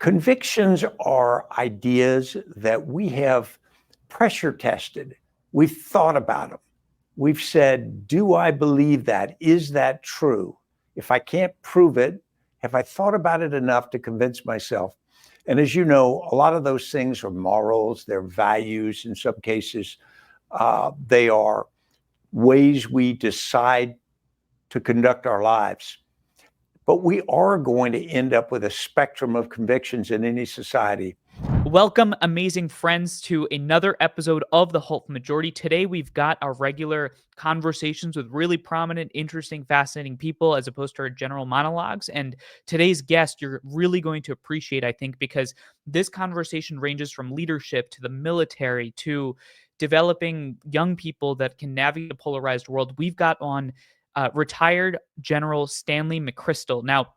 Convictions are ideas that we have pressure tested. We've thought about them. We've said, do I believe that? Is that true? If I can't prove it, have I thought about it enough to convince myself? And as you know, a lot of those things are morals, they're values. In some cases, they are ways we decide to conduct our lives. But we are going to end up with a spectrum of convictions in any society. Welcome, amazing friends, to another episode of The Hopeful Majority. Today, we've got our regular conversations with really prominent, interesting, fascinating people, as opposed to our general monologues. And today's guest, you're really going to appreciate, I think, because this conversation ranges from leadership to the military to developing young people that can navigate a polarized world. We've got on retired General Stanley McChrystal. Now,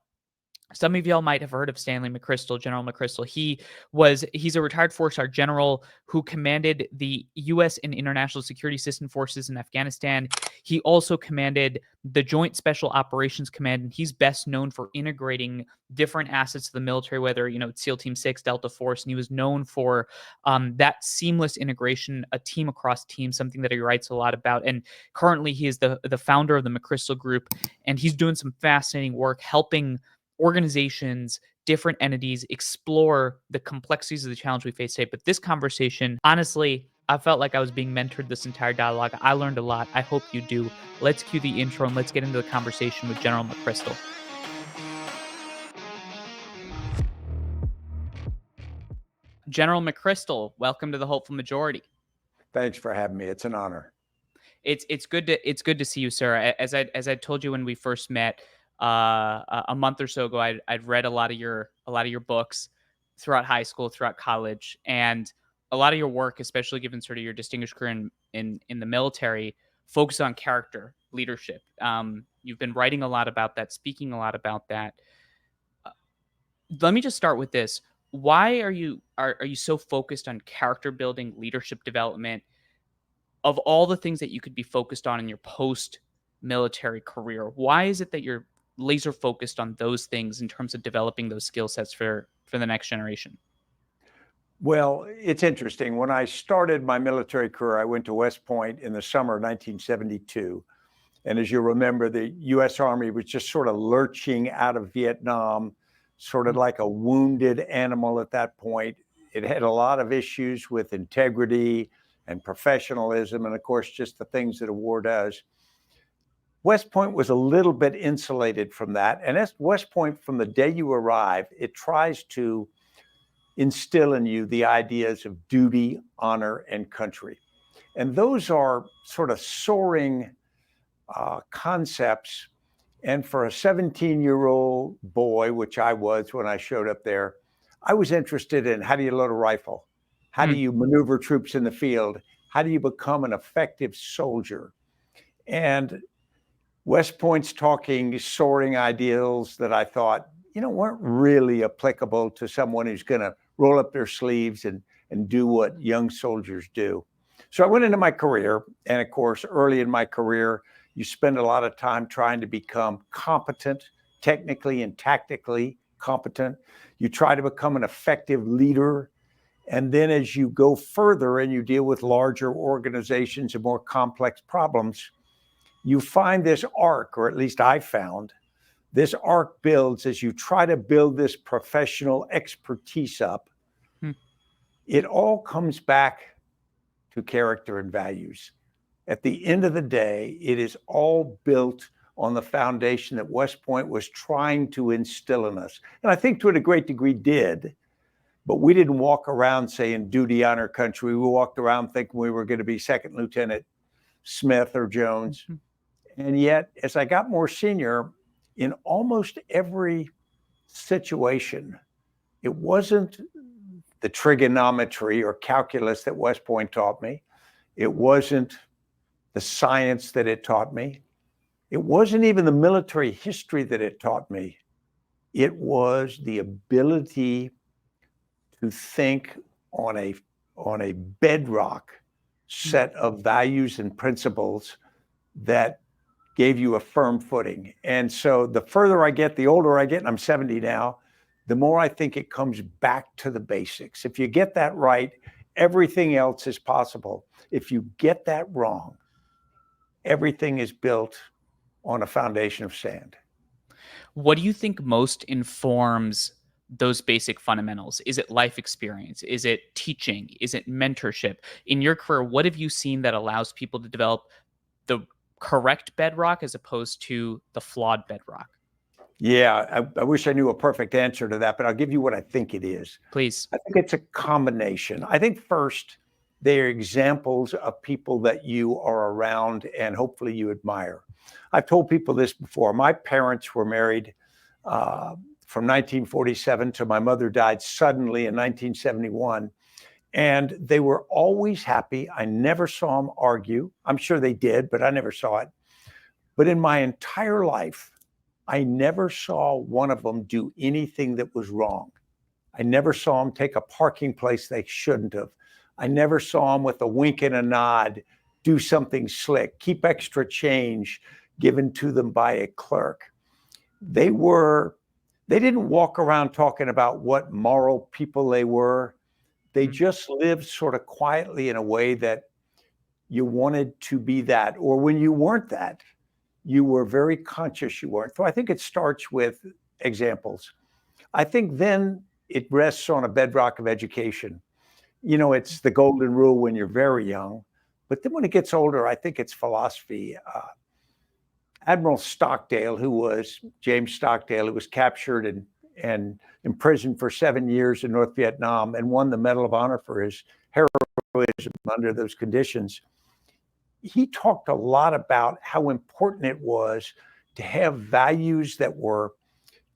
some of y'all might have heard of Stanley McChrystal, General McChrystal. He's a retired four-star general who commanded the U.S. and International Security Assistance Forces in Afghanistan. He also commanded the Joint Special Operations Command, and he's best known for integrating different assets of the military, whether, it's SEAL Team 6, Delta Force, and he was known for that seamless integration, a team across teams, something that he writes a lot about. And currently, he is the founder of the McChrystal Group, and he's doing some fascinating work helping organizations, different entities explore the complexities of the challenge we face today. But this conversation, honestly, I felt like I was being mentored this entire dialogue. I learned a lot. I hope you do. Let's cue the intro and let's get into the conversation with General McChrystal. General McChrystal, welcome to the Hopeful Majority. Thanks for having me. It's an honor. It's good to see you, sir. As I told you when we first met, a month or so ago, I'd read a lot of your books throughout high school, throughout college, and a lot of your work, especially given sort of your distinguished career in the military, focused on character, leadership. You've been writing a lot about that, speaking a lot about that. Let me just start with this. Why are you so focused on character building, leadership development? Of all the things that you could be focused on in your post-military career, why is it that you're laser focused on those things in terms of developing those skill sets for the next generation? Well, it's interesting. When I started my military career, I went to West Point in the summer of 1972. And as you remember, the U.S. Army was just sort of lurching out of Vietnam, sort of like a wounded animal at that point. It had a lot of issues with integrity and professionalism, and of course, just the things that a war does. West Point was a little bit insulated from that. And as West Point, from the day you arrive, it tries to instill in you the ideas of duty, honor, and country. And those are sort of soaring concepts. And for a 17-year-old boy, which I was when I showed up there, I was interested in how do you load a rifle? How do you maneuver troops in the field? How do you become an effective soldier? And West Point's talking soaring ideals that I thought, weren't really applicable to someone who's going to roll up their sleeves and do what young soldiers do. So I went into my career. And of course, early in my career, you spend a lot of time trying to become competent, technically and tactically competent. You try to become an effective leader. And then as you go further and you deal with larger organizations and more complex problems, you find this arc, or at least I found, this arc builds as you try to build this professional expertise up. It all comes back to character and values. At the end of the day, it is all built on the foundation that West Point was trying to instill in us. And I think to a great degree did, but we didn't walk around saying duty, honor, country. We walked around thinking we were going to be Second Lieutenant Smith or Jones. And yet, as I got more senior, in almost every situation, it wasn't the trigonometry or calculus that West Point taught me. It wasn't the science that it taught me. It wasn't even the military history that it taught me. It was the ability to think on a bedrock set of values and principles that gave you a firm footing. And so the further I get, the older I get, and I'm 70 now, the more I think it comes back to the basics. If you get that right, everything else is possible. If you get that wrong, everything is built on a foundation of sand. What do you think most informs those basic fundamentals? Is it life experience? Is it teaching? Is it mentorship? In your career, what have you seen that allows people to develop the correct bedrock as opposed to the flawed bedrock? Yeah, I wish I knew a perfect answer to that, but I'll give you what I think it is. Please. I think it's a combination. I think first, they're examples of people that you are around and hopefully you admire. I've told people this before. My parents were married from 1947 till my mother died suddenly in 1971. And they were always happy. I never saw them argue. I'm sure they did, but I never saw it. But in my entire life, I never saw one of them do anything that was wrong. I never saw them take a parking place they shouldn't have. I never saw them with a wink and a nod do something slick, keep extra change given to them by a clerk. They didn't walk around talking about what moral people they were. They just lived sort of quietly in a way that you wanted to be that. Or when you weren't that, you were very conscious you weren't. So I think it starts with examples. I think then it rests on a bedrock of education. You know, it's the golden rule when you're very young, but then when it gets older, I think it's philosophy. Admiral Stockdale, James Stockdale, who was captured and imprisoned for 7 years in North Vietnam and won the Medal of Honor for his heroism under those conditions. He talked a lot about how important it was to have values that were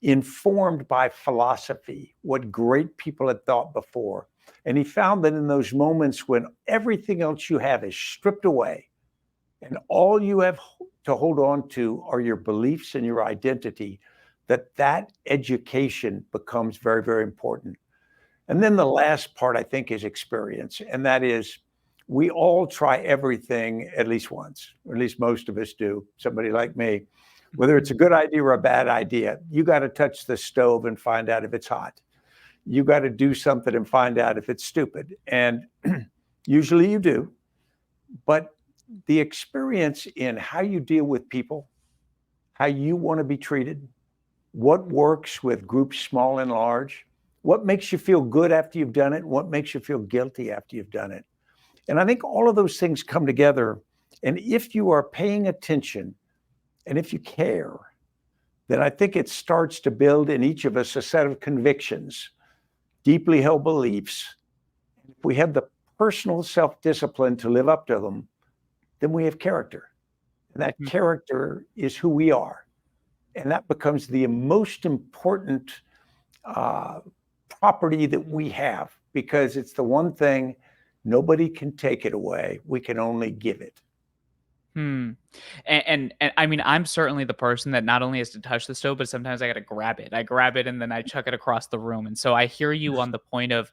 informed by philosophy, what great people had thought before. And he found that in those moments when everything else you have is stripped away and all you have to hold on to are your beliefs and your identity, that education becomes very, very important. And then the last part, I think, is experience. And that is, we all try everything at least once, or at least most of us do, somebody like me. Whether it's a good idea or a bad idea, you got to touch the stove and find out if it's hot. You got to do something and find out if it's stupid. And usually you do. But the experience in how you deal with people, how you want to be treated, what works with groups small and large, what makes you feel good after you've done it, what makes you feel guilty after you've done it. And I think all of those things come together. And if you are paying attention and if you care, then I think it starts to build in each of us a set of convictions, deeply held beliefs. If we have the personal self-discipline to live up to them, then we have character. And that character is who we are. And that becomes the most important property that we have, because it's the one thing nobody can take it away. We can only give it. And I mean, I'm certainly the person that not only has to touch the stove, but sometimes I got to grab it. I grab it and then I chuck it across the room. And so I hear you on the point of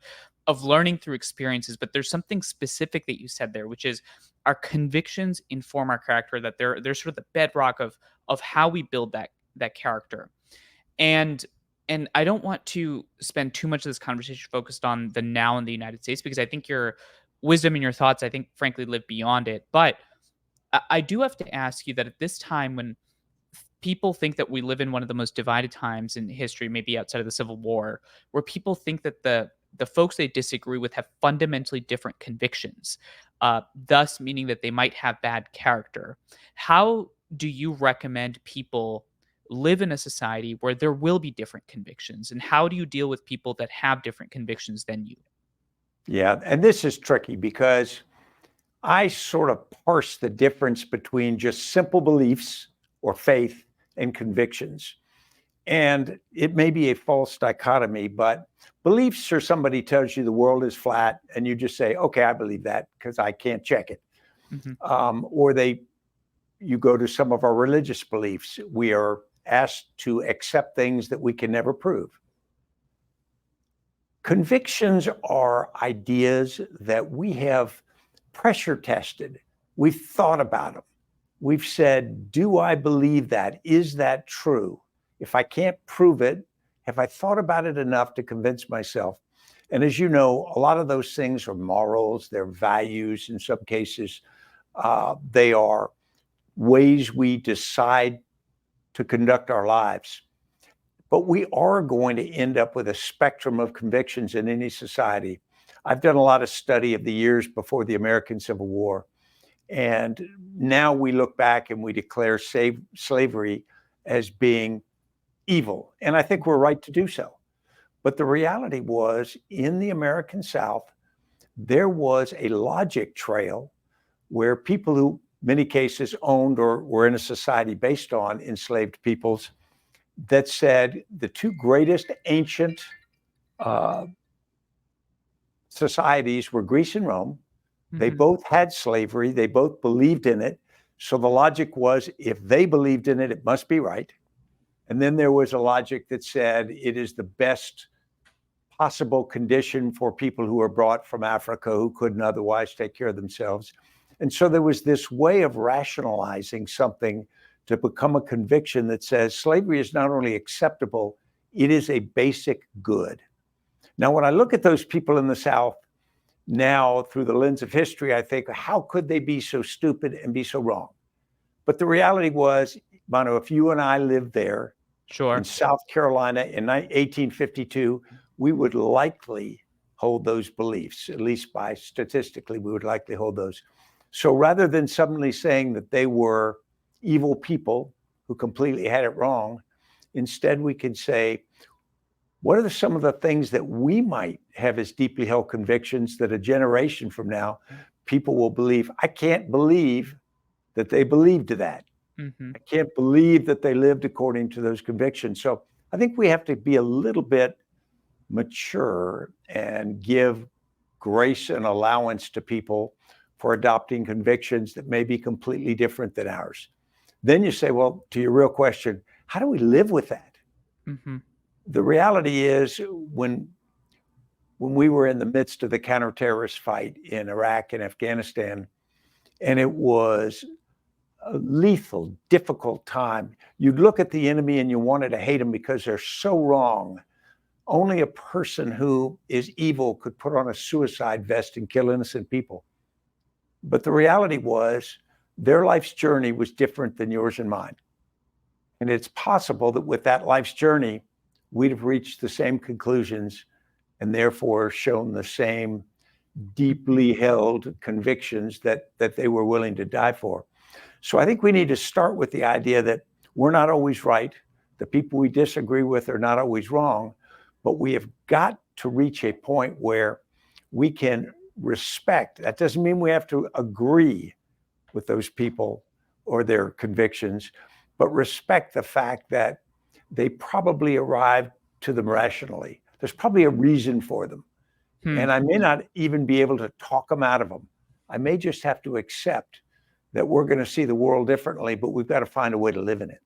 learning through experiences, but there's something specific that you said there, which is our convictions inform our character, that they're sort of the bedrock of how we build that character. And I don't want to spend too much of this conversation focused on the now in the United States, because I think your wisdom and your thoughts, I think, frankly, live beyond it. But I do have to ask you that at this time, when people think that we live in one of the most divided times in history, maybe outside of the Civil War, where people think that the folks they disagree with have fundamentally different convictions, thus meaning that they might have bad character. How do you recommend people live in a society where there will be different convictions? And how do you deal with people that have different convictions than you? Yeah, and this is tricky because I sort of parse the difference between just simple beliefs or faith and convictions. And it may be a false dichotomy, but beliefs are somebody tells you the world is flat and you just say, okay, I believe that because I can't check it. Or you go to some of our religious beliefs. We are asked to accept things that we can never prove. Convictions are ideas that we have pressure tested. We've thought about them. We've said, do I believe that? Is that true? If I can't prove it, have I thought about it enough to convince myself? And as you know, a lot of those things are morals, they're values. In some cases, they are ways we decide to conduct our lives. But we are going to end up with a spectrum of convictions in any society. I've done a lot of study of the years before the American Civil War. And now we look back and we declare slavery as being evil. And I think we're right to do so. But the reality was, in the American South, there was a logic trail where people who, many cases, owned or were in a society based on enslaved peoples that said the two greatest ancient societies were Greece and Rome. They both had slavery. They both believed in it. So the logic was, if they believed in it, it must be right. And then there was a logic that said it is the best possible condition for people who were brought from Africa who couldn't otherwise take care of themselves. And so there was this way of rationalizing something to become a conviction that says slavery is not only acceptable, it is a basic good. Now, when I look at those people in the South now through the lens of history, I think, how could they be so stupid and be so wrong? But the reality was, Manu, if you and I lived there in South Carolina in 1852, we would likely hold those beliefs, at least by statistically, we would likely hold those. So rather than suddenly saying that they were evil people who completely had it wrong, instead we can say, what are some of the things that we might have as deeply held convictions that a generation from now, people will believe? I can't believe that they believed that. I can't believe that they lived according to those convictions. So I think we have to be a little bit mature and give grace and allowance to people for adopting convictions that may be completely different than ours. Then you say, well, to your real question, how do we live with that? The reality is, when we were in the midst of the counter-terrorist fight in Iraq and Afghanistan, and it was a lethal, difficult time, you'd look at the enemy and you wanted to hate them because they're so wrong. Only a person who is evil could put on a suicide vest and kill innocent people. But the reality was, their life's journey was different than yours and mine. And it's possible that with that life's journey, we'd have reached the same conclusions and therefore shown the same deeply held convictions that they were willing to die for. So I think we need to start with the idea that we're not always right. The people we disagree with are not always wrong, but we have got to reach a point where we can respect. That doesn't mean we have to agree with those people or their convictions, but respect the fact that they probably arrived to them rationally. There's probably a reason for them. And I may not even be able to talk them out of them. I may just have to accept that we're going to see the world differently, but we've got to find a way to live in it.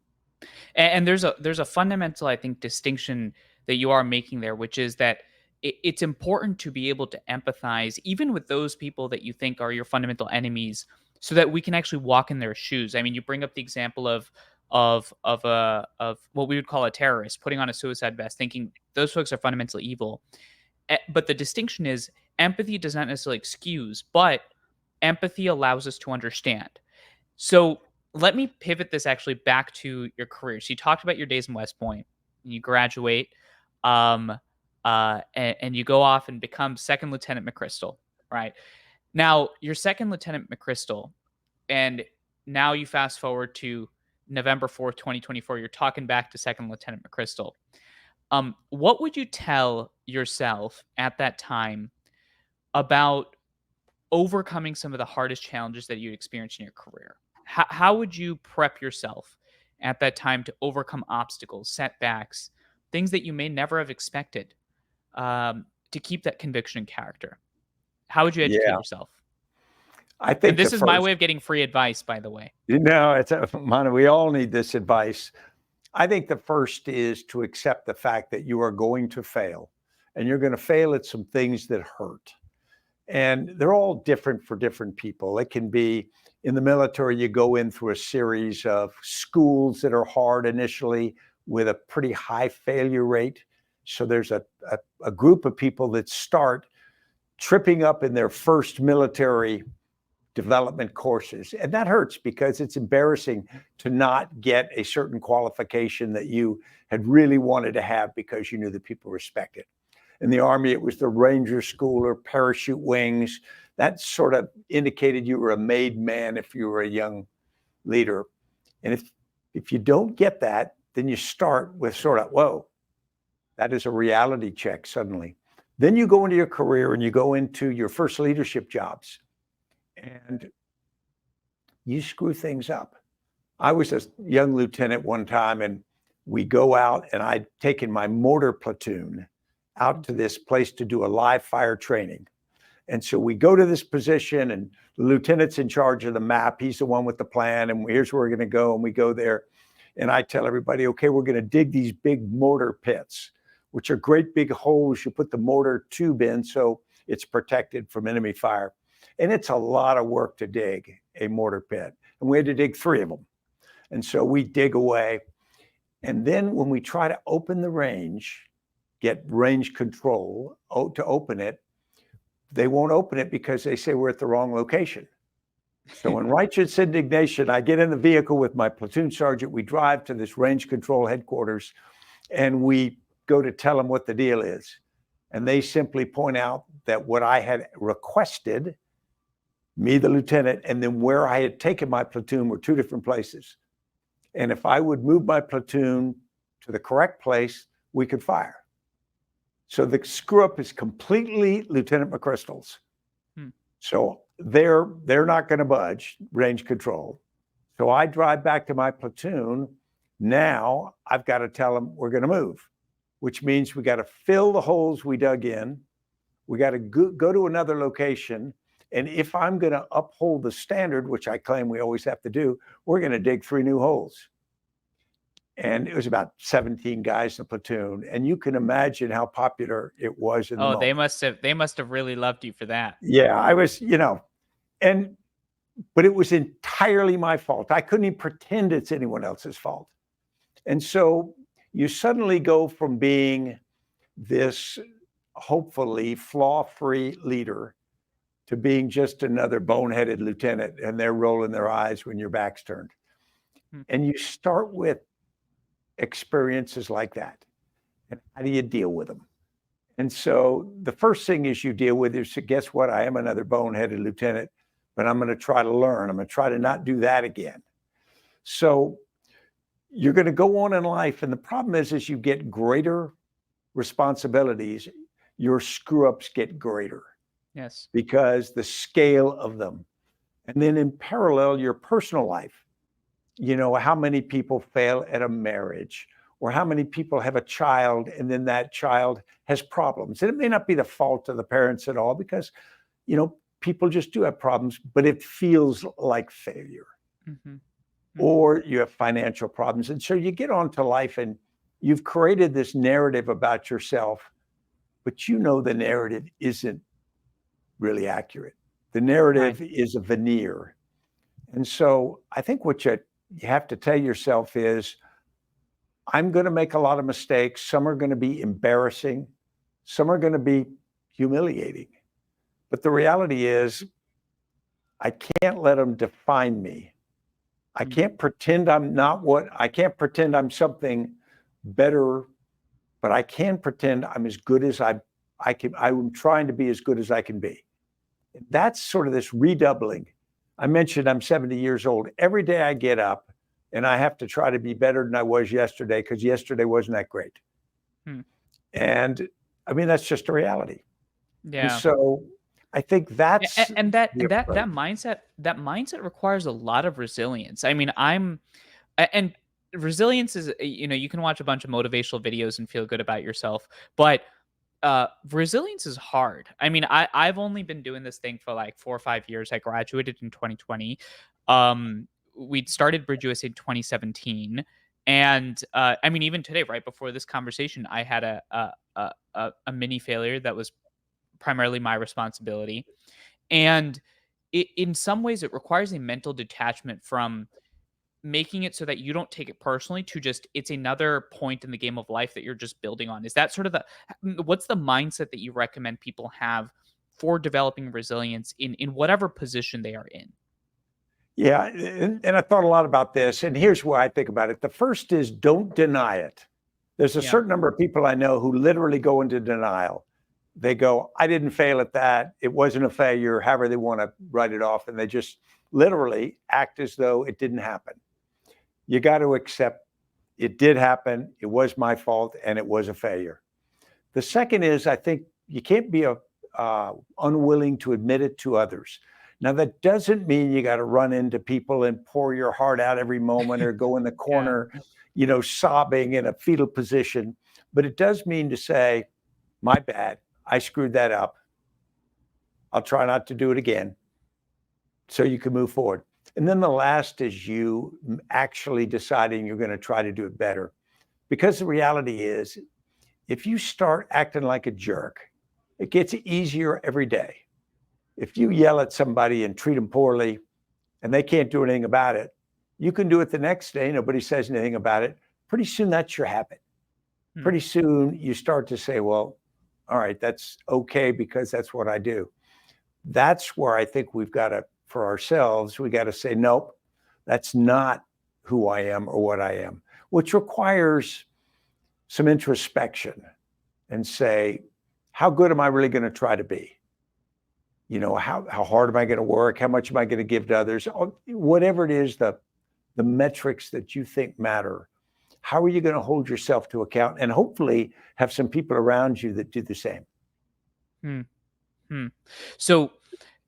And there's a fundamental, I think, distinction that you are making there, which is that it's important to be able to empathize even with those people that you think are your fundamental enemies, so that we can actually walk in their shoes. I mean, you bring up the example of what we would call a terrorist putting on a suicide vest, thinking those folks are fundamentally evil. But the distinction is, empathy does not necessarily excuse, but empathy allows us to understand. So let me pivot this actually back to your career. So you talked about your days in West Point, and you graduate, and you go off and become Second Lieutenant McChrystal, right? Now, you're Second Lieutenant McChrystal, and now you fast forward to November 4th, 2024. You're talking back to Second Lieutenant McChrystal. What would you tell yourself at that time about overcoming some of the hardest challenges that you experienced in your career? How would you prep yourself at that time to overcome obstacles, setbacks, things that you may never have expected, to keep that conviction and character? How would you educate Yeah, yourself? I And think the this is my first, way of getting free advice, by the way. it's Manu, we all need this advice. I think the first is to accept the fact that you are going to fail, and you're going to fail at some things that hurt. And they're all different for different people. It can be in the military, you go in through a series of schools that are hard initially with a pretty high failure rate. So there's a group of people that start tripping up in their first military development courses. And that hurts because it's embarrassing to not get a certain qualification that you had really wanted to have because you knew that people respect it. In the Army, it was the Ranger School or parachute wings. That sort of indicated you were a made man if you were a young leader. And if you don't get that, then you start with sort of, whoa, that is a reality check suddenly. Then you go into your career and you go into your first leadership jobs and you screw things up. I was a young lieutenant one time and we go out and I'd taken my mortar platoon out to this place to do a live fire training. And so we go to this position and the lieutenant's in charge of the map. He's the one with the plan and here's where we're going to go. And we go there and I tell everybody, okay, we're going to dig these big mortar pits, which are great big holes. You put the mortar tube in so it's protected from enemy fire. And it's a lot of work to dig a mortar pit. And we had to dig 3 of them. And so we dig away. And then when we try to open the range, get range control to open it, they won't open it because they say we're at the wrong location. So in righteous indignation, I get in the vehicle with my platoon sergeant. We drive to this range control headquarters and we go to tell them what the deal is. And they simply point out that what I had requested, me, the lieutenant, and then where I had taken my platoon were 2 different places. And if I would move my platoon to the correct place, we could fire. So the screw up is completely Lieutenant McChrystal's. So they're not going to budge, range control. So I drive back to my platoon. Now I've got to tell them we're going to move, which means we got to fill the holes we dug in. We got to go to another location. And if I'm going to uphold the standard, which I claim we always have to do, we're going to dig 3 new holes. And it was about 17 guys in the platoon. And you can imagine how popular it was in the moment. They must have really loved you for that. Yeah, I was, but it was entirely my fault. I couldn't even pretend it's anyone else's fault. And so you suddenly go from being this hopefully flaw-free leader to being just another boneheaded lieutenant, and they're rolling their eyes when your back's turned. And you start with experiences like that. And how do you deal with them? And so the first thing is you deal with is, guess what? I am another boneheaded lieutenant, but I'm going to try to learn. I'm going to try to not do that again. So you're going to go on in life. And the problem is, as you get greater responsibilities, your screw-ups get greater. Yes. Because the scale of them. And then in parallel, your personal life. How many people fail at a marriage, or how many people have a child and then that child has problems. And it may not be the fault of the parents at all because, people just do have problems, but it feels like failure. Or you have financial problems. And so you get on to life and you've created this narrative about yourself, but the narrative isn't really accurate. The narrative is a veneer. And so I think what you have to tell yourself is, I'm going to make a lot of mistakes. Some are going to be embarrassing. Some are going to be humiliating. But the reality is, I can't let them define me. I can't pretend I can't pretend I'm something better, but I can pretend I'm as good as I can. I'm trying to be as good as I can be. That's sort of this redoubling. I mentioned I'm 70 years old. Every day I get up and I have to try to be better than I was yesterday because yesterday wasn't that great. And I mean, that's just a reality. Yeah. And so I think that's and that mindset requires a lot of resilience. I mean, and resilience is, you can watch a bunch of motivational videos and feel good about yourself, but resilience is hard. I mean, I've only been doing this thing for like 4 or 5 years. I graduated in 2020. We started Bridge USA in 2017. And I mean, even today, right before this conversation, I had a mini failure that was primarily my responsibility. And in some ways, it requires a mental detachment from making it so that you don't take it personally to just it's another point in the game of life that you're just building on. Is that sort of what's the mindset that you recommend people have for developing resilience in whatever position they are in? Yeah, and I thought a lot about this, and here's where I think about it. The first is don't deny it. There's a Yeah. certain number of people I know who literally go into denial. They go, I didn't fail at that. It wasn't a failure, however they want to write it off. And they just literally act as though it didn't happen. You got to accept it did happen. It was my fault and it was a failure. The second is I think you can't be unwilling to admit it to others. Now, that doesn't mean you got to run into people and pour your heart out every moment or go in the Yeah. corner, sobbing in a fetal position. But it does mean to say, my bad. I screwed that up. I'll try not to do it again so you can move forward. And then the last is you actually deciding you're going to try to do it better. Because the reality is, if you start acting like a jerk, it gets easier every day. If you yell at somebody and treat them poorly and they can't do anything about it, you can do it the next day. Nobody says anything about it. Pretty soon that's your habit. Pretty soon you start to say, well, all right, that's okay because that's what I do. That's where I think we've got to, for ourselves, we got to say, nope, that's not who I am or what I am, which requires some introspection and say, how good am I really going to try to be? How hard am I going to work? How much am I going to give to others? Whatever it is, the metrics that you think matter. How are you going to hold yourself to account and hopefully have some people around you that do the same? Hmm. Hmm. So,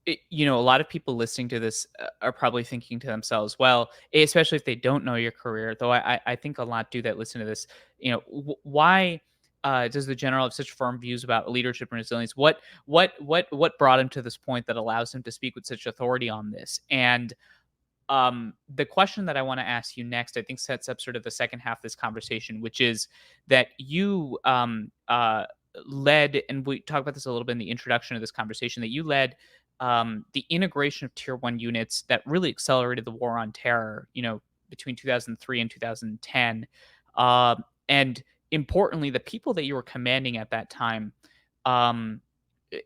a lot of people listening to this are probably thinking to themselves, well, especially if they don't know your career, though I think a lot do that listen to this, why does the general have such firm views about leadership and resilience? What brought him to this point that allows him to speak with such authority on this? And the question that I want to ask you next, I think sets up sort of the second half of this conversation, which is that you led, and we talked about this a little bit in the introduction of this conversation, that you led the integration of tier one units that really accelerated the war on terror, between 2003 and 2010. And importantly, the people that you were commanding at that time, um,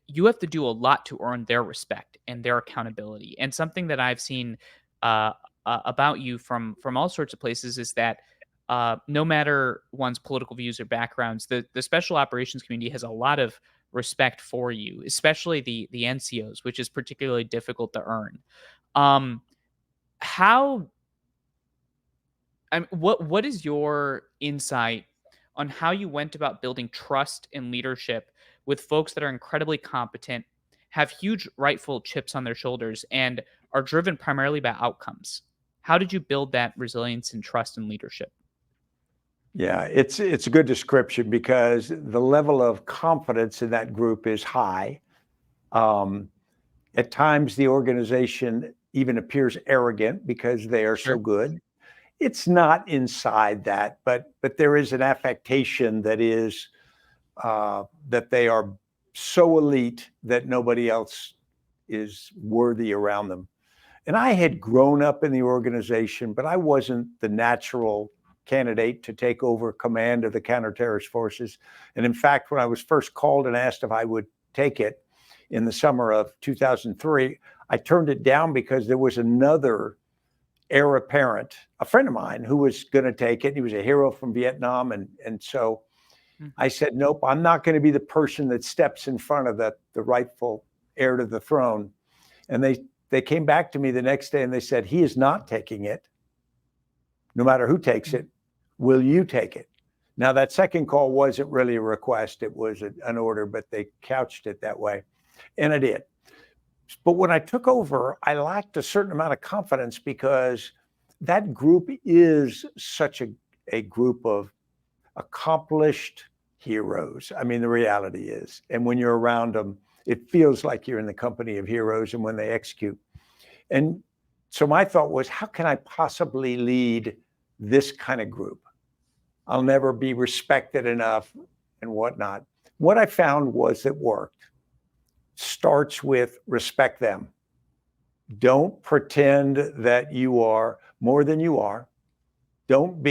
you have to do a lot to earn their respect and their accountability. And something that I've seen about you from all sorts of places is that no matter one's political views or backgrounds, the special operations community has a lot of respect for you, especially the NCOs, which is particularly difficult to earn. Um, how what is your insight on how you went about building trust and leadership with folks that are incredibly competent, have huge rightful chips on their shoulders, and are driven primarily by outcomes? How did you build that resilience and trust and leadership? Yeah, it's a good description because the level of confidence in that group is high. Um, at times, the organization even appears arrogant because they are so Sure. good. It's not inside that, but there is an affectation that is that they are so elite that nobody else is worthy around them. And I had grown up in the organization, but I wasn't the natural candidate to take over command of the counterterrorist forces. And in fact, when I was first called and asked if I would take it in the summer of 2003, I turned it down because there was another heir apparent, a friend of mine, who was going to take it. He was a hero from Vietnam. And so I said, nope, I'm not going to be the person that steps in front of the rightful heir to the throne. And they came back to me the next day and they said, he is not taking it. No matter who takes it, will you take it? Now, that second call wasn't really a request. It was an order, but they couched it that way. And I did. But when I took over, I lacked a certain amount of confidence because that group is such a group of accomplished heroes. I mean, the reality is. And when you're around them, it feels like you're in the company of heroes and when they execute. And so my thought was, how can I possibly lead this kind of group? I'll never be respected enough and whatnot. What I found was that worked. Starts with respect them. Don't pretend that you are more than you are. Don't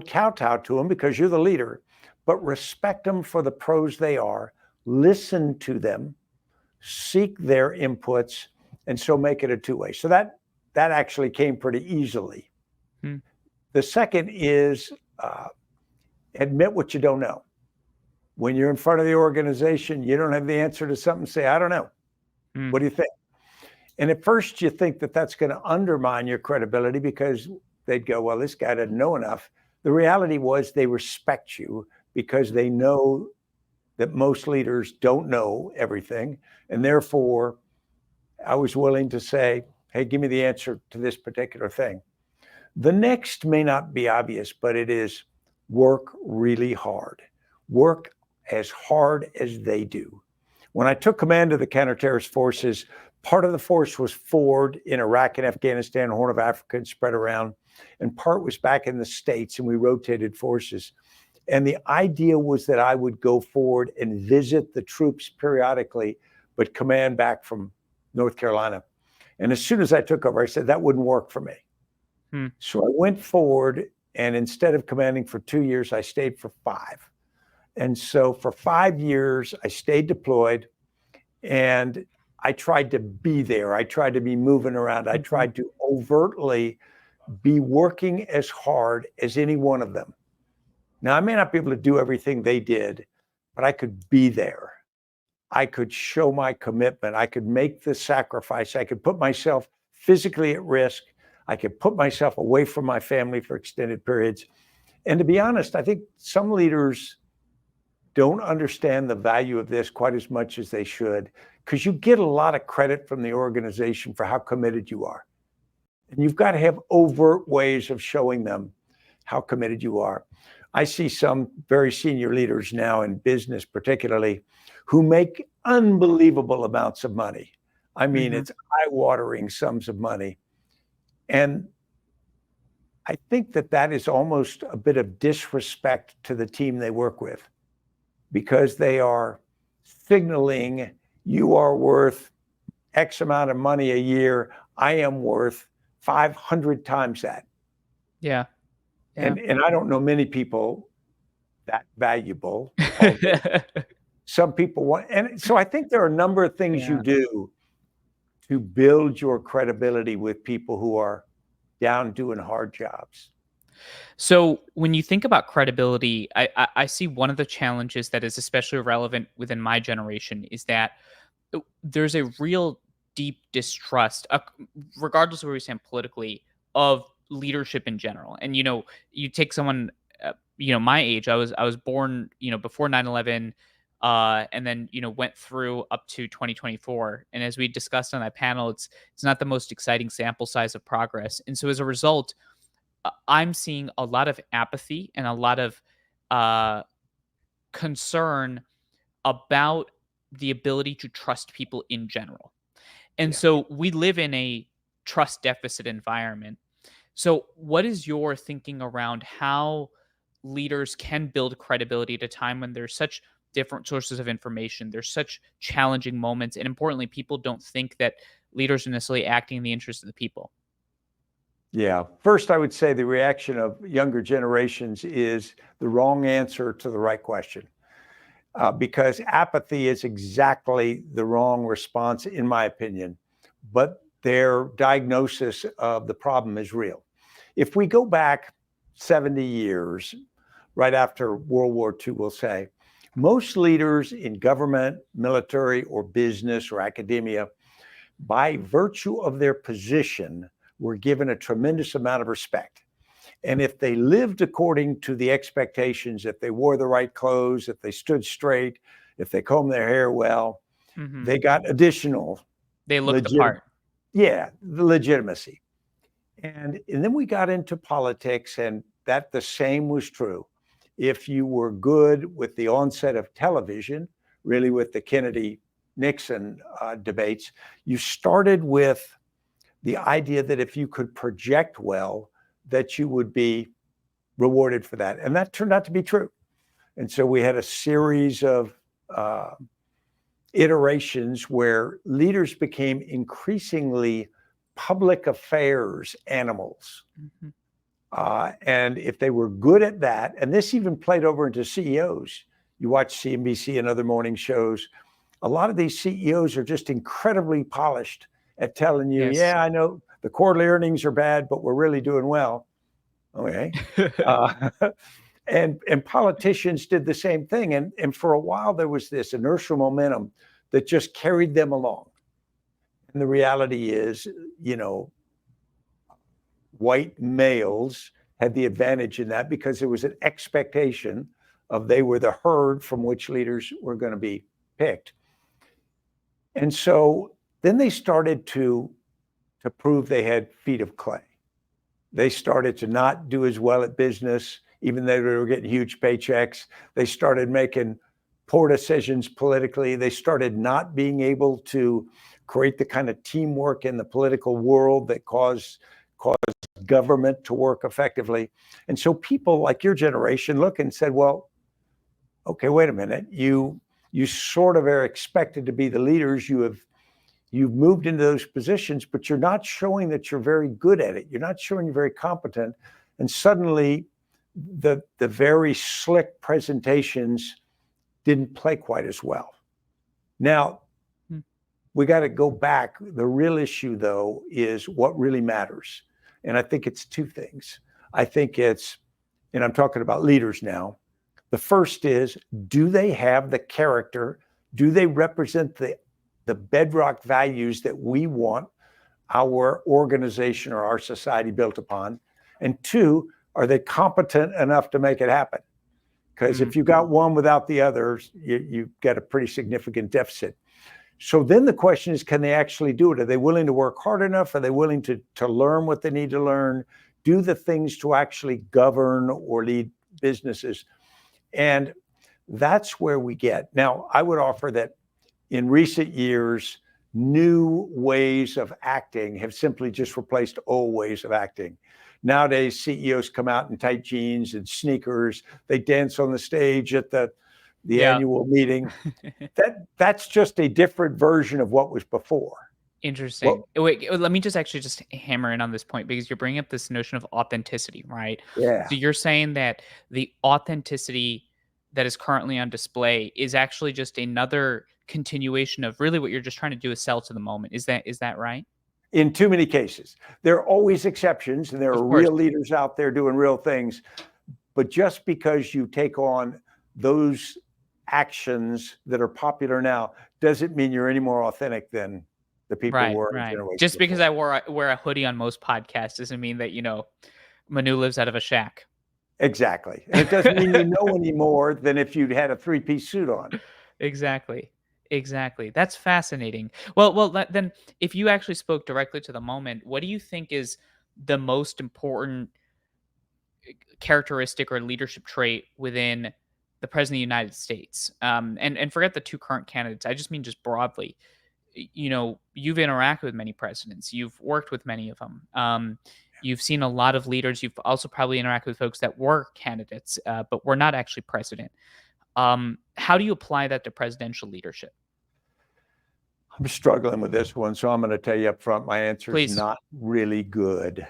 kowtow to them because you're the leader, but respect them for the pros they are. Listen to them, seek their inputs, and so make it a two-way. So that actually came pretty easily. Hmm. The second is admit what you don't know. When you're in front of the organization, you don't have the answer to something, say, I don't know. What do you think? And at first you think that that's going to undermine your credibility because they'd go, well, this guy doesn't know enough. The reality was they respect you because they know that most leaders don't know everything. And therefore, I was willing to say, hey, give me the answer to this particular thing. The next may not be obvious, but it is work really hard. Work as hard as they do. When I took command of the counterterrorist forces, part of the force was forward in Iraq and Afghanistan, Horn of Africa, and spread around, and part was back in the States, and we rotated forces. And the idea was that I would go forward and visit the troops periodically, but command back from North Carolina. And as soon as I took over, I said, that wouldn't work for me. So I went forward, and instead of commanding for 2 years, I stayed for 5. And so for 5 years, I stayed deployed, and I tried to be there. I tried to be moving around. I tried to overtly be working as hard as any one of them. Now, I may not be able to do everything they did, but I could be there. I could show my commitment. I could make the sacrifice. I could put myself physically at risk. I could put myself away from my family for extended periods. And to be honest, I think some leaders don't understand the value of this quite as much as they should, because you get a lot of credit from the organization for how committed you are. And you've got to have overt ways of showing them how committed you are. I see some very senior leaders now in business, particularly, who make unbelievable amounts of money. I mean, it's eye-watering sums of money. And I think that that is almost a bit of disrespect to the team they work with, because they are signaling you are worth X amount of money a year. I am worth 500 times that. Yeah. And I don't know many people that valuable. Some people want, and so I think there are a number of things you do to build your credibility with people who are down doing hard jobs. So when you think about credibility, I see one of the challenges that is especially relevant within my generation is that there's a real deep distrust, regardless of where we stand politically, of leadership in general. And you take someone, my age. I was born, before 9/11, and then went through up to 2024. And as we discussed on that panel, it's not the most exciting sample size of progress. And so as a result, I'm seeing a lot of apathy and a lot of concern about the ability to trust people in general. And so we live in a trust deficit environment. So what is your thinking around how leaders can build credibility at a time when there's such different sources of information, there's such challenging moments, and importantly, people don't think that leaders are necessarily acting in the interest of the people? Yeah. First, I would say the reaction of younger generations is the wrong answer to the right question, because apathy is exactly the wrong response, in my opinion. But their diagnosis of the problem is real. If we go back 70 years, right after World War II, we'll say, most leaders in government, military, or business or academia, by virtue of their position, were given a tremendous amount of respect. And if they lived according to the expectations, if they wore the right clothes, if they stood straight, if they combed their hair well, they got additional. They look the part. Yeah, the legitimacy. And then we got into politics, and that the same was true. If you were good with the onset of television, really with the Kennedy-Nixon debates, you started with the idea that if you could project well, that you would be rewarded for that. And that turned out to be true. And so we had a series of iterations where leaders became increasingly public affairs animals. Mhm. And if they were good at that, and this even played over into CEOs, you watch CNBC and other morning shows, a lot of these CEOs are just incredibly polished at telling you, Yes. yeah, I know the quarterly earnings are bad, but we're really doing well. Okay. Uh, and politicians did the same thing. And for a while, there was this inertial momentum that just carried them along. And the reality is, white males had the advantage in that because there was an expectation of they were the herd from which leaders were going to be picked. And so then they started to prove they had feet of clay. They started to not do as well at business, even though they were getting huge paychecks. They started making poor decisions politically. They started not being able to create the kind of teamwork in the political world that caused government to work effectively. And so people like your generation look and said, well, okay, wait a minute. You sort of are expected to be the leaders. You've moved into those positions, but you're not showing that you're very good at it. You're not showing you're very competent. And suddenly the very slick presentations didn't play quite as well. Now, we got to go back. The real issue, though, is what really matters. And I think it's two things. I think it's, and I'm talking about leaders now. The first is, do they have the character? Do they represent the bedrock values that we want our organization or our society built upon? And two, are they competent enough to make it happen? Because if you got one without the others, you've got a pretty significant deficit. So then the question is, can they actually do it? Are they willing to work hard enough? Are they willing to learn what they need to learn? Do the things to actually govern or lead businesses? And that's where we get. Now, I would offer that in recent years, new ways of acting have simply just replaced old ways of acting. Nowadays, CEOs come out in tight jeans and sneakers. They dance on the stage at the annual meeting. That's just a different version of what was before. Interesting. Wait, let me just hammer in on this point because you're bringing up this notion of authenticity, right? Yeah. So you're saying that the authenticity that is currently on display is actually just another continuation of really what you're just trying to do is sell to the moment. Is that right? In too many cases. There are always exceptions, and there Of are course. real leaders out there doing real things. But just because you take on those actions that are popular now doesn't mean you're any more authentic than the people were in Right. generations Just because before. I wear a hoodie on most podcasts doesn't mean that, Manu lives out of a shack. Exactly. And it doesn't mean you know any more than if you'd had a three-piece suit on. Exactly. Exactly. That's fascinating. Well, then if you actually spoke directly to the moment, what do you think is the most important characteristic or leadership trait within the president of the United States? And forget the two current candidates. I just mean just broadly. You've interacted with many presidents. You've worked with many of them. You've seen a lot of leaders. You've also probably interacted with folks that were candidates, but were not actually president. How do you apply that to presidential leadership? I'm struggling with this one, so I'm going to tell you up front, my answer is Please. not really good.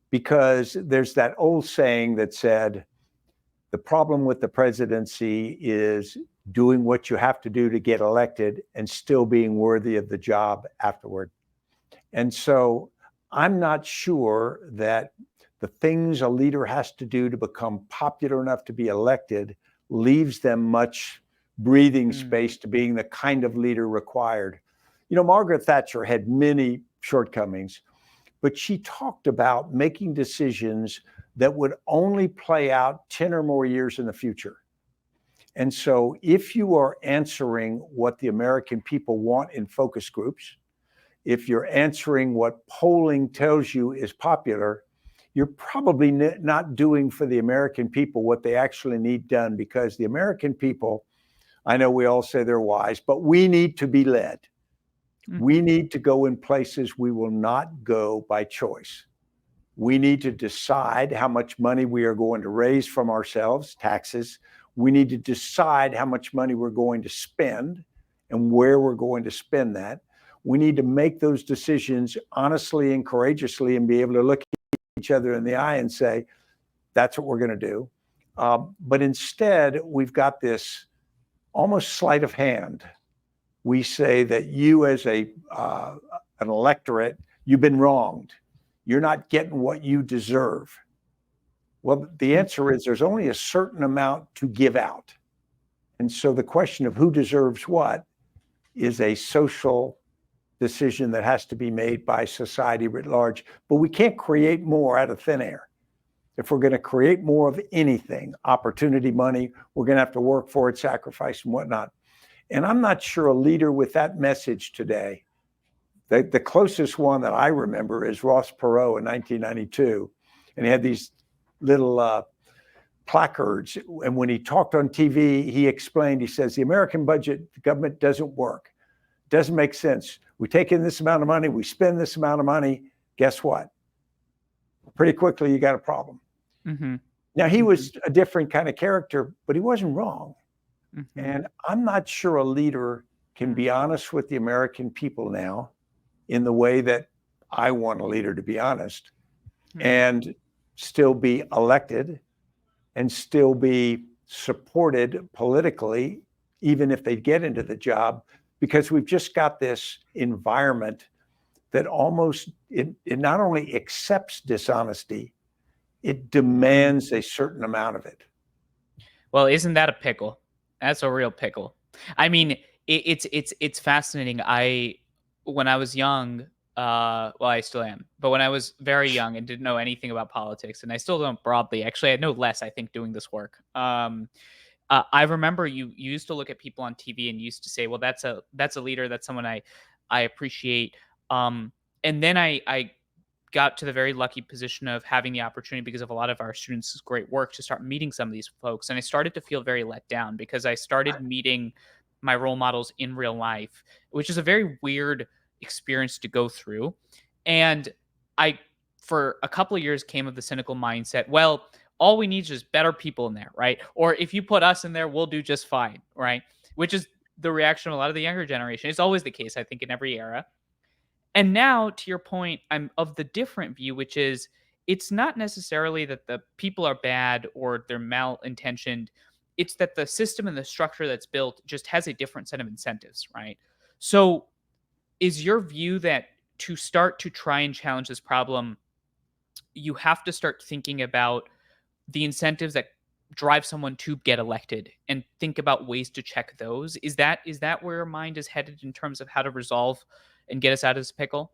Because there's that old saying that said, the problem with the presidency is doing what you have to do to get elected and still being worthy of the job afterward. And so I'm not sure that the things a leader has to do to become popular enough to be elected leaves them much breathing space to being the kind of leader required. Margaret Thatcher had many shortcomings, but she talked about making decisions that would only play out 10 or more years in the future. And so if you are answering what the American people want in focus groups, if you're answering what polling tells you is popular, you're probably not doing for the American people what they actually need done, because the American people, I know we all say they're wise, but we need to be led. We need to go in places we will not go by choice. We need to decide how much money we are going to raise from ourselves, taxes. We need to decide how much money we're going to spend and where we're going to spend that. We need to make those decisions honestly and courageously and be able to look each other in the eye and say, that's what we're going to do. But instead, we've got this almost sleight of hand. We say that you as an electorate, you've been wronged. You're not getting what you deserve. Well, the answer is there's only a certain amount to give out. And so the question of who deserves what is a social decision that has to be made by society writ large. But we can't create more out of thin air. If we're going to create more of anything, opportunity, money, we're going to have to work for it, sacrifice and whatnot. And I'm not sure a leader with that message today, the closest one that I remember is Ross Perot in 1992. And he had these little placards. And when he talked on TV, he explained, he says, the American budget, the government doesn't work. Doesn't make sense. We take in this amount of money, we spend this amount of money. Guess what? Pretty quickly, you got a problem. Mm-hmm. Now, he was a different kind of character, but he wasn't wrong. Mm-hmm. And I'm not sure a leader can be honest with the American people now in the way that I want a leader to be honest, and still be elected and still be supported politically, even if they get into the job, because we've just got this environment that almost, it not only accepts dishonesty, it demands a certain amount of it. Well, isn't that a pickle? That's a real pickle. I mean, it's fascinating. When I was young, well, I still am, but when I was very young and didn't know anything about politics, and I still don't broadly, actually, I know less, I think, doing this work. I remember you used to look at people on TV and used to say, well, that's a leader, that's someone I appreciate. And then I got to the very lucky position of having the opportunity, because of a lot of our students' great work, to start meeting some of these folks. And I started to feel very let down because I started meeting my role models in real life, which is a very weird experience to go through. And I, for a couple of years, came of the cynical mindset, well, all we need is just better people in there, right? Or if you put us in there, we'll do just fine, right? Which is the reaction of a lot of the younger generation. It's always the case, I think, in every era. And now, to your point, I'm of the different view, which is it's not necessarily that the people are bad or they're malintentioned. It's that the system and the structure that's built just has a different set of incentives, right? So is your view that to start to try and challenge this problem, you have to start thinking about the incentives that drive someone to get elected and think about ways to check those? Is that where your mind is headed in terms of how to resolve and get us out of this pickle?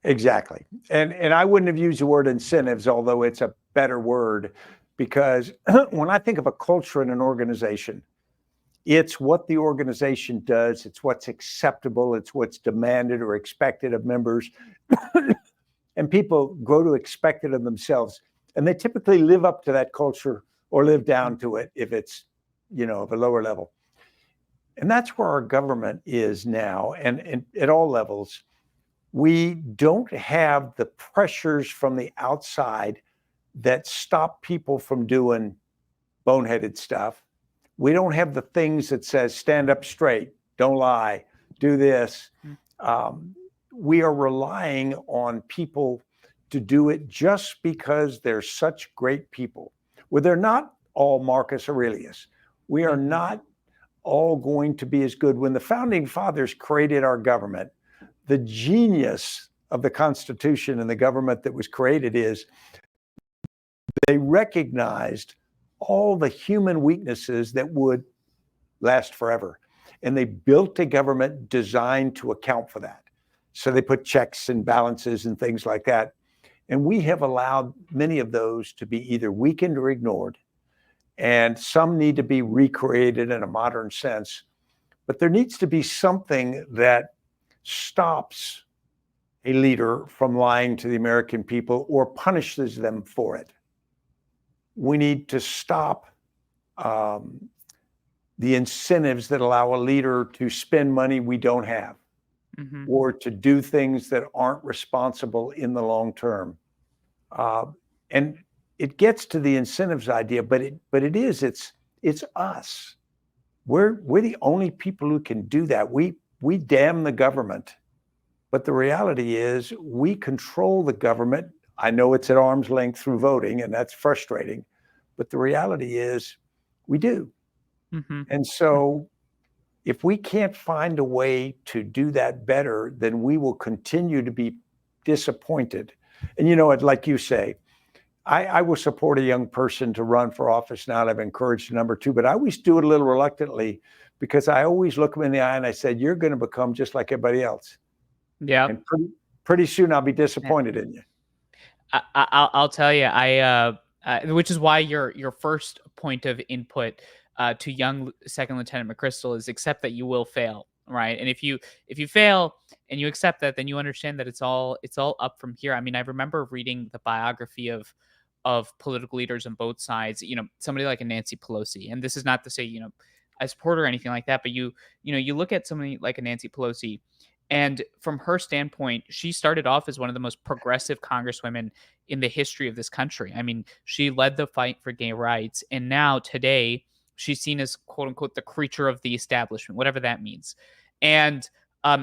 Exactly. And I wouldn't have used the word incentives, although it's a better word, because when I think of a culture in an organization, it's what the organization does, it's what's acceptable, it's what's demanded or expected of members. And people grow to expect it of themselves. And they typically live up to that culture or live down to it if it's, of a lower level. And that's where our government is now. And at all levels, we don't have the pressures from the outside that stop people from doing boneheaded stuff. We don't have the things that says, stand up straight, don't lie, do this. We are relying on people to do it just because they're such great people. Well, they're not all Marcus Aurelius. We are not all going to be as good. When the founding fathers created our government, the genius of the Constitution and the government that was created is they recognized all the human weaknesses that would last forever. And they built a government designed to account for that. So they put checks and balances and things like that. And we have allowed many of those to be either weakened or ignored. And some need to be recreated in a modern sense. But there needs to be something that stops a leader from lying to the American people or punishes them for it. We need to stop the incentives that allow a leader to spend money we don't have, or to do things that aren't responsible in the long term. And it gets to the incentives idea, but it's us. We're the only people who can do that. We damn the government But the reality is we control the government. I know it's at arm's length through voting, and that's frustrating. But the reality is we do. Mm-hmm. And so if we can't find a way to do that better, then we will continue to be disappointed. And you know what, like you say, I will support a young person to run for office now, and I've encouraged number two, but I always do it a little reluctantly because I always look them in the eye and I said, you're going to become just like everybody else. Yeah. And pretty soon I'll be disappointed in you. I'll tell you, which is why your first point of input to young Second Lieutenant McChrystal is accept that you will fail, right? And if you fail and you accept that, then you understand that it's all up from here. I mean, I remember reading the biography of political leaders on both sides. You know, somebody like a Nancy Pelosi, and this is not to say I support her or anything like that, but you look at somebody like a Nancy Pelosi. And from her standpoint, she started off as one of the most progressive congresswomen in the history of this country. I mean, she led the fight for gay rights. And now today, she's seen as quote unquote the creature of the establishment, whatever that means. And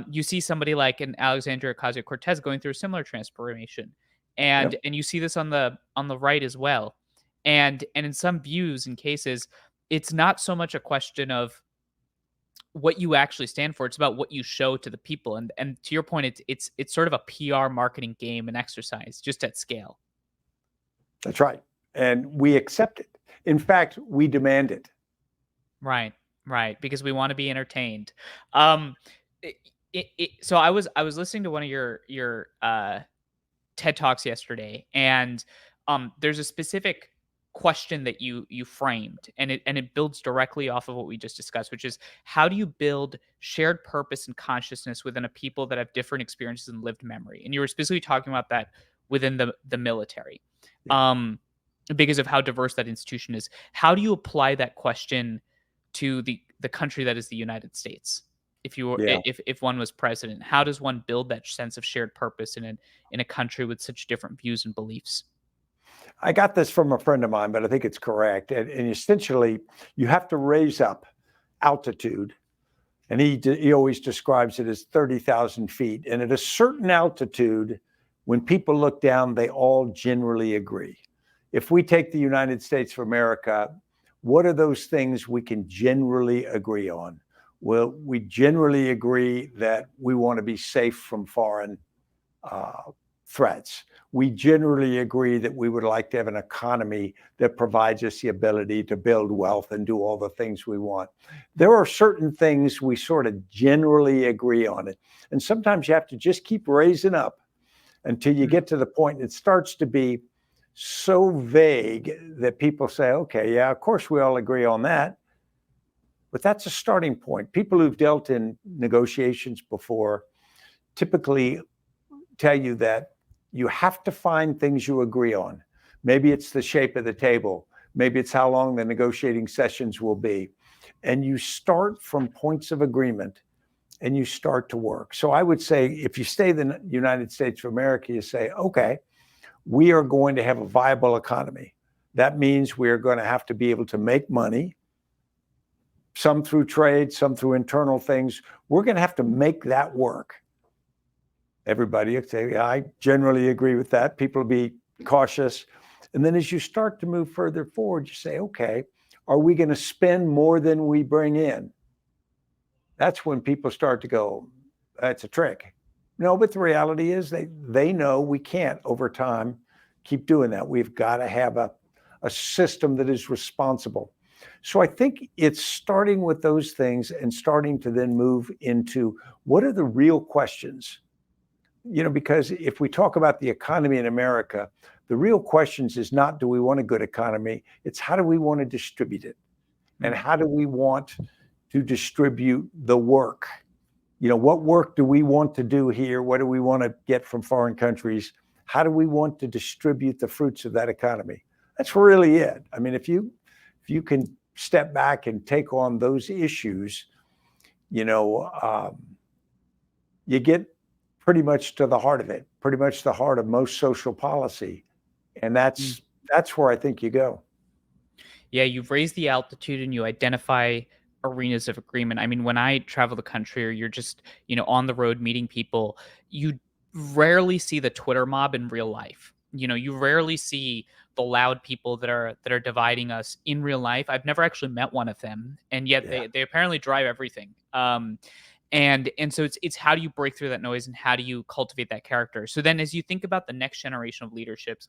you see somebody like an Alexandria Ocasio-Cortez going through a similar transformation. And you see this on the right as well. And in some views and cases, it's not so much a question of what you actually stand for. It's about what you show to the people. And to your point, it's sort of a PR marketing game and exercise just at scale. That's right. And we accept it. In fact, we demand it. Right. Because we want to be entertained. So I was listening to one of your TED Talks yesterday, and there's a specific question that you framed, and it builds directly off of what we just discussed, which is how do you build shared purpose and consciousness within a people that have different experiences and lived memory? And you were specifically talking about that within the military, because of how diverse that institution is. How do you apply that question to the country that is the United States? If you were, if one was president, how does one build that sense of shared purpose in a country with such different views and beliefs? I got this from a friend of mine, but I think it's correct. And essentially, you have to raise up altitude. And he always describes it as 30,000 feet. And at a certain altitude, when people look down, they all generally agree. If we take the United States of America, what are those things we can generally agree on? Well, we generally agree that we want to be safe from foreign threats. We generally agree that we would like to have an economy that provides us the ability to build wealth and do all the things we want. There are certain things we sort of generally agree on it. And sometimes you have to just keep raising up until you get to the point it starts to be so vague that people say, okay, yeah, of course we all agree on that. But that's a starting point. People who've dealt in negotiations before typically tell you that you have to find things you agree on. Maybe it's the shape of the table. Maybe it's how long the negotiating sessions will be. And you start from points of agreement and you start to work. So I would say if you stay in the United States of America, you say, okay, we are going to have a viable economy. That means we are going to have to be able to make money, some through trade, some through internal things. We're going to have to make that work. Everybody will say, yeah, I generally agree with that. People will be cautious. And then as you start to move further forward, you say, okay, are we going to spend more than we bring in? That's when people start to go, that's a trick. No, but the reality is they know we can't over time keep doing that. We've got to have a system that is responsible. So I think it's starting with those things and starting to then move into what are the real questions? You know, because if we talk about the economy in America, the real questions is not, do we want a good economy? It's how do we want to distribute it? And how do we want to distribute the work? You know, what work do we want to do here? What do we want to get from foreign countries? How do we want to distribute the fruits of that economy? That's really it. I mean, if you can step back and take on those issues, you know, you get pretty much to the heart of it, pretty much the heart of most social policy. And that's where I think you go. Yeah, you've raised the altitude and you identify arenas of agreement. I mean, when I travel the country or you're just, on the road meeting people, you rarely see the Twitter mob in real life. You rarely see the loud people that are dividing us in real life. I've never actually met one of them, and yet Yeah. they apparently drive everything. And so it's how do you break through that noise and how do you cultivate that character? So then, as you think about the next generation of leaderships,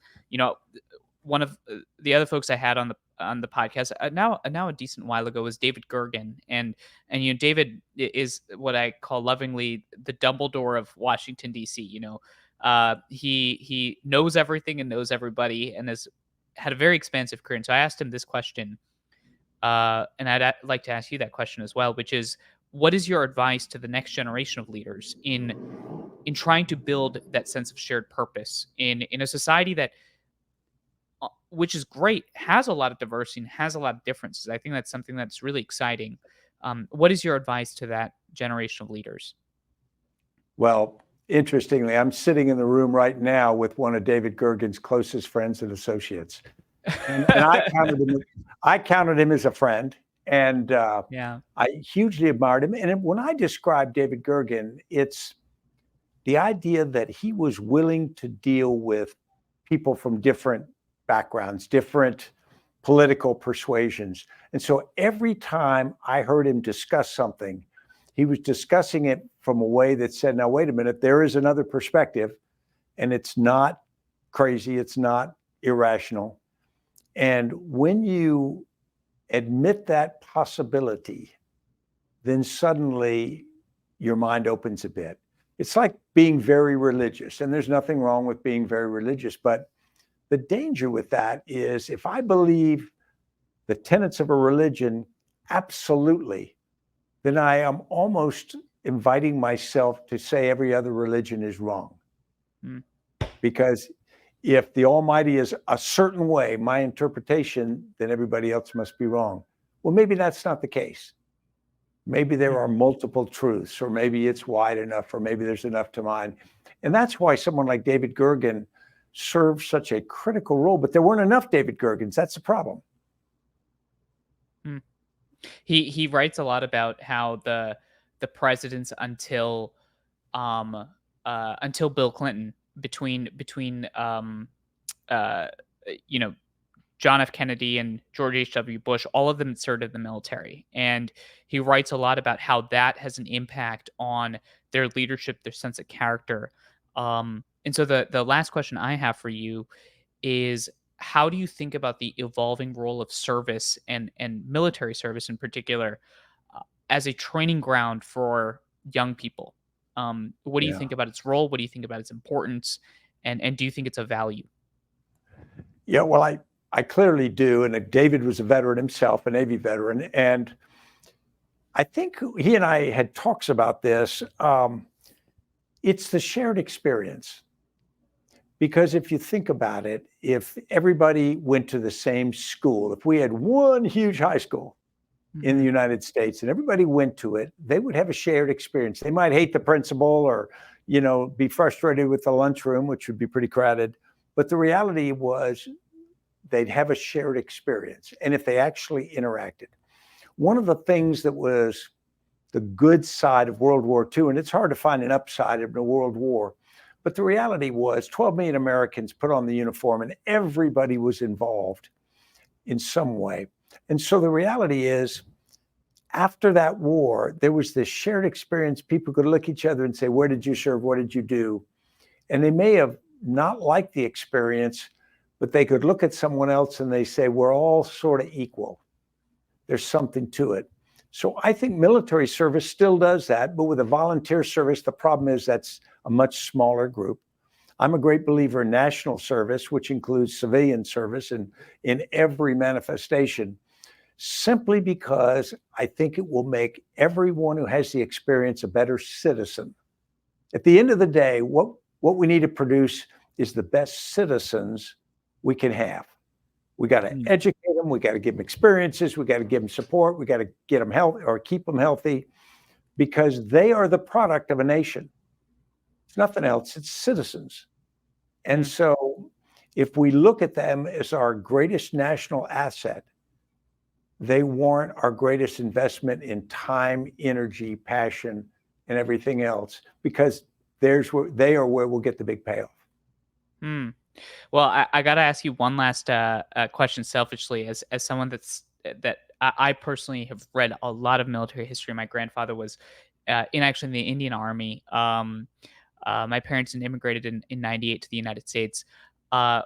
one of the other folks I had on the podcast now a decent while ago was David Gergen, and David is what I call lovingly the Dumbledore of Washington D.C. He knows everything and knows everybody and has had a very expansive career. And so I asked him this question, and like to ask you that question as well, which is, what is your advice to the next generation of leaders in trying to build that sense of shared purpose in a society that which is great, has a lot of diversity and has a lot of differences. I think that's something that's really exciting. What is your advice to that generation of leaders? Well, interestingly, I'm sitting in the room right now with one of David Gergen's closest friends and associates. And I counted him as a friend, and Yeah. I hugely admired him. And when I describe David Gergen, it's the idea that he was willing to deal with people from different backgrounds, different political persuasions. And so every time I heard him discuss something, he was discussing it from a way that said, now, wait a minute, there is another perspective, and it's not crazy, it's not irrational. And when you admit that possibility, then suddenly your mind opens a bit. It's like being very religious, and there's nothing wrong with being very religious, but the danger with that is if I believe the tenets of a religion absolutely, then I am almost inviting myself to say every other religion is wrong. Because if the Almighty is a certain way, my interpretation, then everybody else must be wrong. Well, maybe that's not the case. Maybe there are multiple truths, or maybe it's wide enough, or maybe there's enough to mine. And that's why someone like David Gergen served such a critical role, but there weren't enough David Gergens. That's the problem. He writes a lot about how the presidents until Bill Clinton, between John F. Kennedy and George H.W. Bush, all of them served in the military. And he writes a lot about how that has an impact on their leadership, their sense of character. And so the last question I have for you is, how do you think about the evolving role of service and military service in particular as a training ground for young people? What do you Yeah. think about its role? What do you think about its importance? And do you think it's a value? Yeah, well, I clearly do. And David was a veteran himself, a Navy veteran. And I think he and I had talks about this. It's the shared experience. Because if you think about it, if everybody went to the same school, if we had one huge high school in the United States and everybody went to it, they would have a shared experience. They might hate the principal or, be frustrated with the lunchroom, which would be pretty crowded. But the reality was they'd have a shared experience. And if they actually interacted, one of the things that was the good side of World War II, and it's hard to find an upside of a world war, but the reality was 12 million Americans put on the uniform and everybody was involved in some way. And so the reality is, after that war, there was this shared experience. People could look at each other and say, where did you serve? What did you do? And they may have not liked the experience, but they could look at someone else and they say, we're all sort of equal. There's something to it. So I think military service still does that, but with a volunteer service, the problem is that's a much smaller group. I'm a great believer in national service, which includes civilian service in every manifestation, simply because I think it will make everyone who has the experience a better citizen. At the end of the day, what we need to produce is the best citizens we can have. We got to educate them. We got to give them experiences. We got to give them support. We got to get them healthy or keep them healthy, because they are the product of a nation. It's nothing else. It's citizens. And so if we look at them as our greatest national asset, they warrant our greatest investment in time, energy, passion, and everything else, because they are where we'll get the big payoff. Hmm. Well, I got to ask you one last question selfishly, as someone that I personally have read a lot of military history. My grandfather was in the Indian Army. My parents immigrated in '98 to the United States. Uh,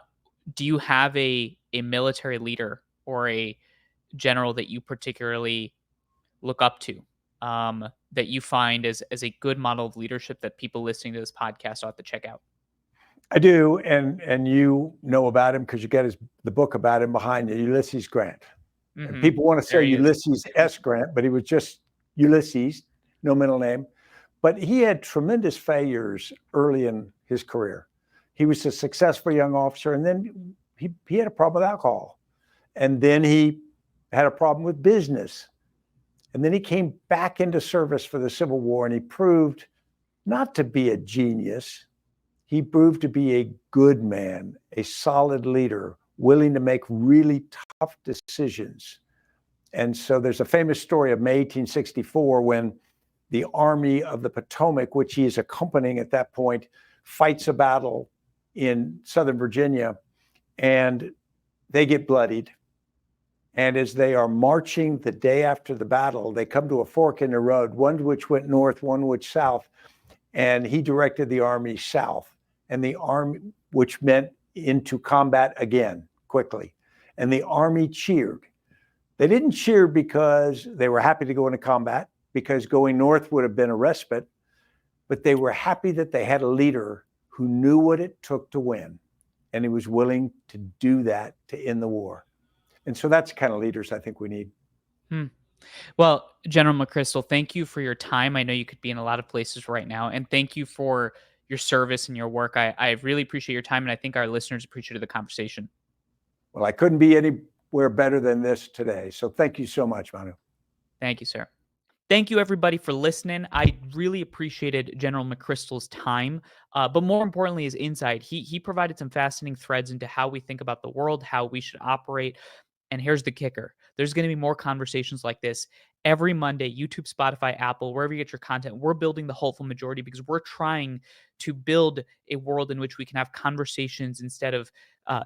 do you have a military leader or a general that you particularly look up to, that you find as a good model of leadership that people listening to this podcast ought to check out? I do, and you know about him because you got the book about him behind you, Ulysses Grant. And people want to There say he is. Ulysses S. Grant, but he was just Ulysses, no middle name. But he had tremendous failures early in his career. He was a successful young officer, and then he had a problem with alcohol. And then he had a problem with business. And then he came back into service for the Civil War, and he proved not to be a genius. He proved to be a good man, a solid leader, willing to make really tough decisions. And so there's a famous story of May 1864 when the Army of the Potomac, which he is accompanying at that point, fights a battle in Southern Virginia, and they get bloodied. And as they are marching the day after the battle, they come to a fork in the road, one which went north, one which south, and he directed the army south, and the army, which meant into combat again quickly. And the army cheered. They didn't cheer because they were happy to go into combat, because going north would have been a respite, but they were happy that they had a leader who knew what it took to win, and he was willing to do that to end the war. And so that's the kind of leaders I think we need. Well, General McChrystal, thank you for your time. I know you could be in a lot of places right now, and thank you for your service and your work. I really appreciate your time, and I think our listeners appreciated the conversation. Well, I couldn't be anywhere better than this today. So thank you so much, Manu. Thank you, sir. Thank you, everybody, for listening. I really appreciated General McChrystal's time, but more importantly, his insight. He provided some fascinating threads into how we think about the world, how we should operate. And here's the kicker. There's going to be more conversations like this every Monday, YouTube, Spotify, Apple, wherever you get your content. We're building the hopeful majority because we're trying to build a world in which we can have conversations instead of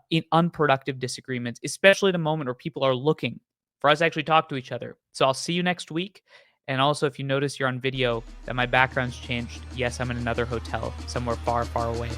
in unproductive disagreements, especially at a moment where people are looking for us to actually talk to each other. So I'll see you next week. And also, if you notice you're on video, that my background's changed. Yes, I'm in another hotel somewhere far, far away.